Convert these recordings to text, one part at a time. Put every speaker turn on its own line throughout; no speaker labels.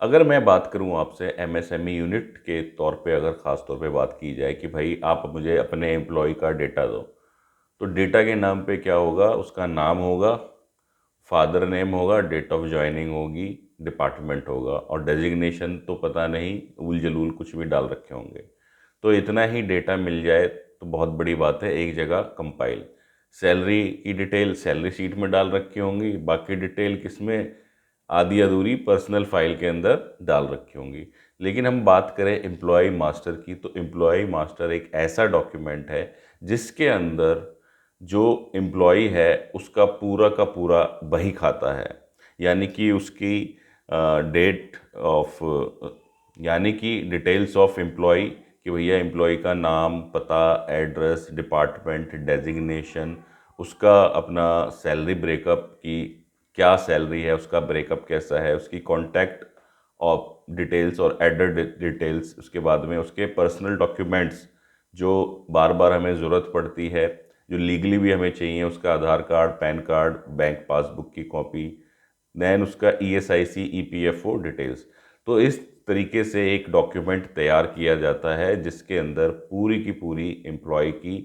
अगर मैं बात करूं आपसे एमएसएमई यूनिट के तौर पे, अगर ख़ास तौर पे बात की जाए कि भाई आप मुझे अपने एम्प्लॉय का डेटा दो, तो डेटा के नाम पे क्या होगा, उसका नाम होगा, फादर नेम होगा, डेट ऑफ ज्वाइनिंग होगी, डिपार्टमेंट होगा और डेजिग्नेशन तो पता नहीं, उल जलूल कुछ भी डाल रखे होंगे। तो इतना ही डेटा मिल जाए तो बहुत बड़ी बात है, एक जगह कंपाइल। सैलरी की डिटेल सैलरी शीट में डाल रखी होंगी, बाकी डिटेल किसमें, आधी अधूरी पर्सनल फाइल के अंदर डाल रखी होंगी। लेकिन हम बात करें एम्प्लॉय मास्टर की, तो एम्प्लॉय मास्टर एक ऐसा डॉक्यूमेंट है जिसके अंदर जो एम्प्लॉय है उसका पूरा का पूरा बही खाता है। यानी कि उसकी डेट ऑफ, यानी कि डिटेल्स ऑफ एम्प्लॉय, कि भैया एम्प्लॉय का नाम, पता, एड्रेस, डिपार्टमेंट, डेजिग्नेशन, उसका अपना सैलरी ब्रेकअप की क्या सैलरी है, उसका ब्रेकअप कैसा है, उसकी कॉन्टैक्ट और डिटेल्स और एड्रेस डिटेल्स, उसके बाद में उसके पर्सनल डॉक्यूमेंट्स जो बार बार हमें ज़रूरत पड़ती है, जो लीगली भी हमें चाहिए, उसका Aadhaar card, pan card, bank passbook की कॉपी, देन उसका ईएसआईसी, ईपीएफओ डिटेल्स। तो इस तरीके से एक डॉक्यूमेंट तैयार किया जाता है जिसके अंदर पूरी की पूरी एम्प्लॉय की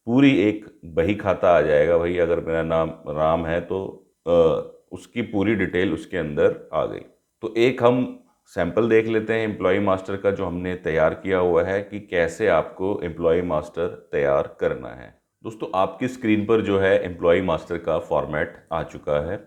पूरी एक बही खाता आ जाएगा। भाई अगर मेरा नाम राम है तो उसकी पूरी डिटेल उसके अंदर आ गई। तो एक हम सैंपल देख लेते हैं एम्प्लॉय मास्टर का, जो हमने तैयार किया हुआ है कि कैसे आपको एम्प्लॉय मास्टर तैयार करना है। दोस्तों आपकी स्क्रीन पर जो है एम्प्लॉय मास्टर का फॉर्मेट आ चुका है।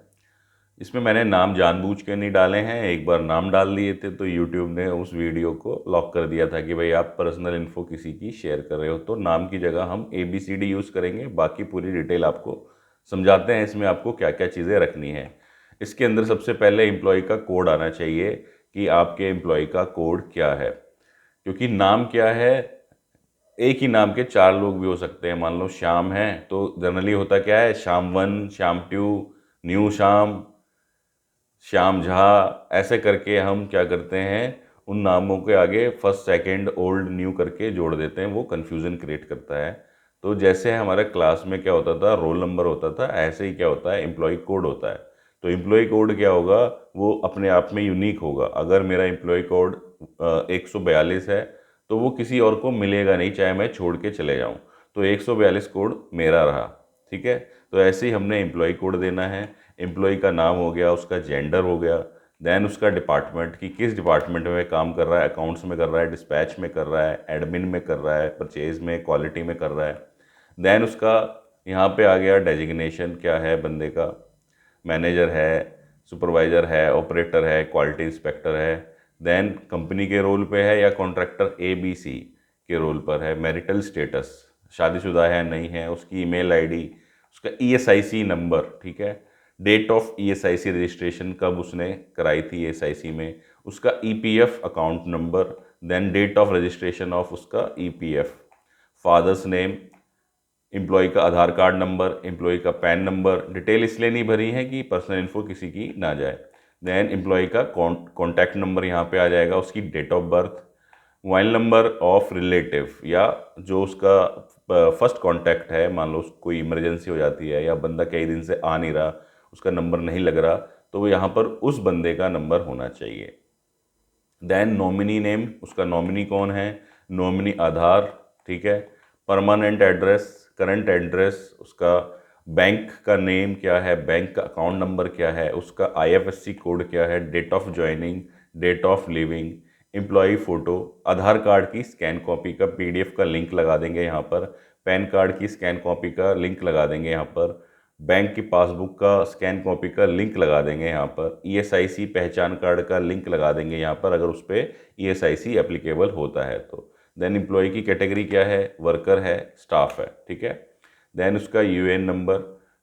इसमें मैंने नाम जानबूझ के नहीं डाले हैं, एक बार नाम डाल दिए थे तो यूट्यूब ने उस वीडियो को लॉक कर दिया था कि भाई आप पर्सनल इन्फो किसी की शेयर कर रहे हो, तो नाम की जगह हम ABCD यूज़ करेंगे। बाकी पूरी डिटेल आपको समझाते हैं इसमें आपको क्या क्या चीज़ें रखनी है। इसके अंदर सबसे पहले एम्प्लॉय का कोड आना चाहिए कि आपके एम्प्लॉय का कोड क्या है, क्योंकि नाम क्या है, एक ही नाम के चार लोग भी हो सकते हैं। मान लो श्याम है तो जनरली होता क्या है, श्याम 1, श्याम 2, न्यू श्याम, श्याम झा, ऐसे करके हम क्या करते हैं, उन नामों के आगे फर्स्ट सेकंड ओल्ड न्यू करके जोड़ देते हैं, वो कन्फ्यूज़न क्रिएट करता है। तो जैसे हमारे क्लास में क्या होता था, रोल नंबर होता था, ऐसे ही क्या होता है, एम्प्लॉय कोड होता है। तो एम्प्लॉय कोड क्या होगा, वो अपने आप में यूनिक होगा। अगर मेरा एम्प्लॉय कोड 142 है तो वो किसी और को मिलेगा नहीं, चाहे मैं छोड़ के चले जाऊँ, तो 142 कोड मेरा रहा। ठीक है, तो ऐसे ही हमने एम्प्लॉय कोड देना है। एम्प्लॉय का नाम हो गया, उसका जेंडर हो गया, देन उसका डिपार्टमेंट कि किस डिपार्टमेंट में काम कर रहा है, अकाउंट्स में कर रहा है, डिस्पैच में कर रहा है, एडमिन में कर रहा है, परचेज में, क्वालिटी में कर रहा है। देन उसका यहाँ पे आ गया डेजिग्नेशन क्या है बंदे का, मैनेजर है, सुपरवाइज़र है, ऑपरेटर है, क्वालिटी इंस्पेक्टर है। देन कंपनी के रोल पे है या कॉन्ट्रैक्टर ABC के रोल पर है। मैरिटल स्टेटस, शादीशुदा है नहीं है, उसकी ईमेल आईडी, उसका ESIC नंबर, ठीक है, डेट ऑफ ESIC रजिस्ट्रेशन, कब उसने कराई थी ESIC में, उसका EPF account number, then date of registration of उसका EPF, फादर्स नेम, एम्प्लॉय का आधार कार्ड नंबर, एम्प्लॉय का पैन नंबर। डिटेल इसलिए नहीं भरी है कि पर्सनल इन्फो किसी की ना जाए। देन एम्प्लॉय का कॉन्टैक्ट नंबर यहाँ पे आ जाएगा, उसकी date of birth, mobile number of relative या जो उसका फर्स्ट कांटेक्ट है, मान लो कोई इमरजेंसी हो जाती है या बंदा कई दिन से आ नहीं रहा, उसका नंबर नहीं लग रहा, तो वो यहाँ पर उस बंदे का नंबर होना चाहिए। देन नॉमिनी नेम, उसका नॉमिनी कौन है, नॉमिनी आधार, ठीक है, परमानेंट एड्रेस, करंट एड्रेस, उसका बैंक का नेम क्या है, बैंक का अकाउंट नंबर क्या है, उसका IFSC कोड क्या है, date of joining, date of leaving, employee photo, Aadhaar card की स्कैन कॉपी का PDF का लिंक लगा देंगे यहाँ पर, पैन कार्ड की स्कैन कॉपी का लिंक लगा देंगे यहाँ पर, बैंक की पासबुक का स्कैन कॉपी का लिंक लगा देंगे यहाँ पर, ESIC पहचान कार्ड का लिंक लगा देंगे यहाँ पर अगर उस पर ESIC एप्लीकेबल होता है तो। देन एम्प्लॉय की कैटेगरी क्या है, वर्कर है, स्टाफ है, ठीक है। देन उसका UN नंबर,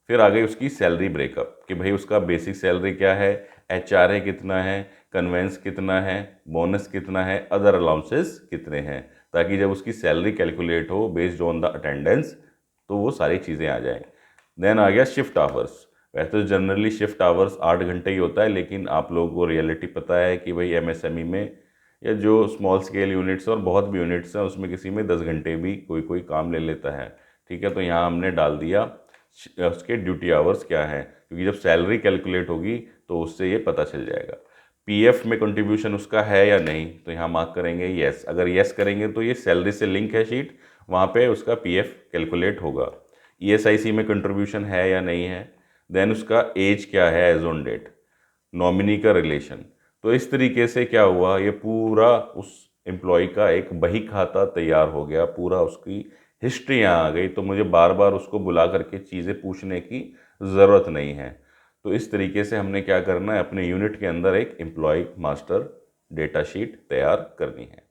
फिर आ गई उसकी सैलरी ब्रेकअप कि भाई उसका बेसिक सैलरी क्या है, HRA कितना है, कन्वेंस कितना है, बोनस कितना है, अदर अलाउंसेस कितने हैं, ताकि जब उसकी सैलरी कैलकुलेट हो बेस्ड ऑन द अटेंडेंस तो वो सारी चीज़ें आ जाएँ। देन आ गया शिफ्ट आवर्स। वैसे तो जनरली शिफ्ट आवर्स 8 घंटे ही होता है, लेकिन आप लोगों को रियलिटी पता है कि भाई MSME में या जो स्मॉल स्केल यूनिट्स और बहुत भी यूनिट्स हैं उसमें किसी में 10 घंटे भी कोई कोई काम ले लेता है। ठीक है, तो यहाँ हमने डाल दिया उसके ड्यूटी आवर्स क्या हैं, क्योंकि जब सैलरी कैलकुलेट होगी तो उससे ये पता चल जाएगा। पीएफ में कंट्रीब्यूशन उसका है या नहीं, तो यहाँ मार्क करेंगे यस। अगर यस करेंगे तो ये सैलरी से लिंक है शीट, वहाँ पे उसका पीएफ कैलकुलेट होगा। ईएसआईसी में कंट्रीब्यूशन है या नहीं है, देन उसका एज क्या है एज ऑन डेट, नॉमिनी का रिलेशन। तो इस तरीके से क्या हुआ, ये पूरा उस एम्प्लॉय का एक बही खाता तैयार हो गया, पूरा उसकी हिस्ट्री यहाँ आ गई। तो मुझे बार बार उसको बुला करके चीज़ें पूछने की ज़रूरत नहीं है। तो इस तरीके से हमने क्या करना है, अपने यूनिट के अंदर एक एम्प्लॉय मास्टर डेटा शीट तैयार करनी है।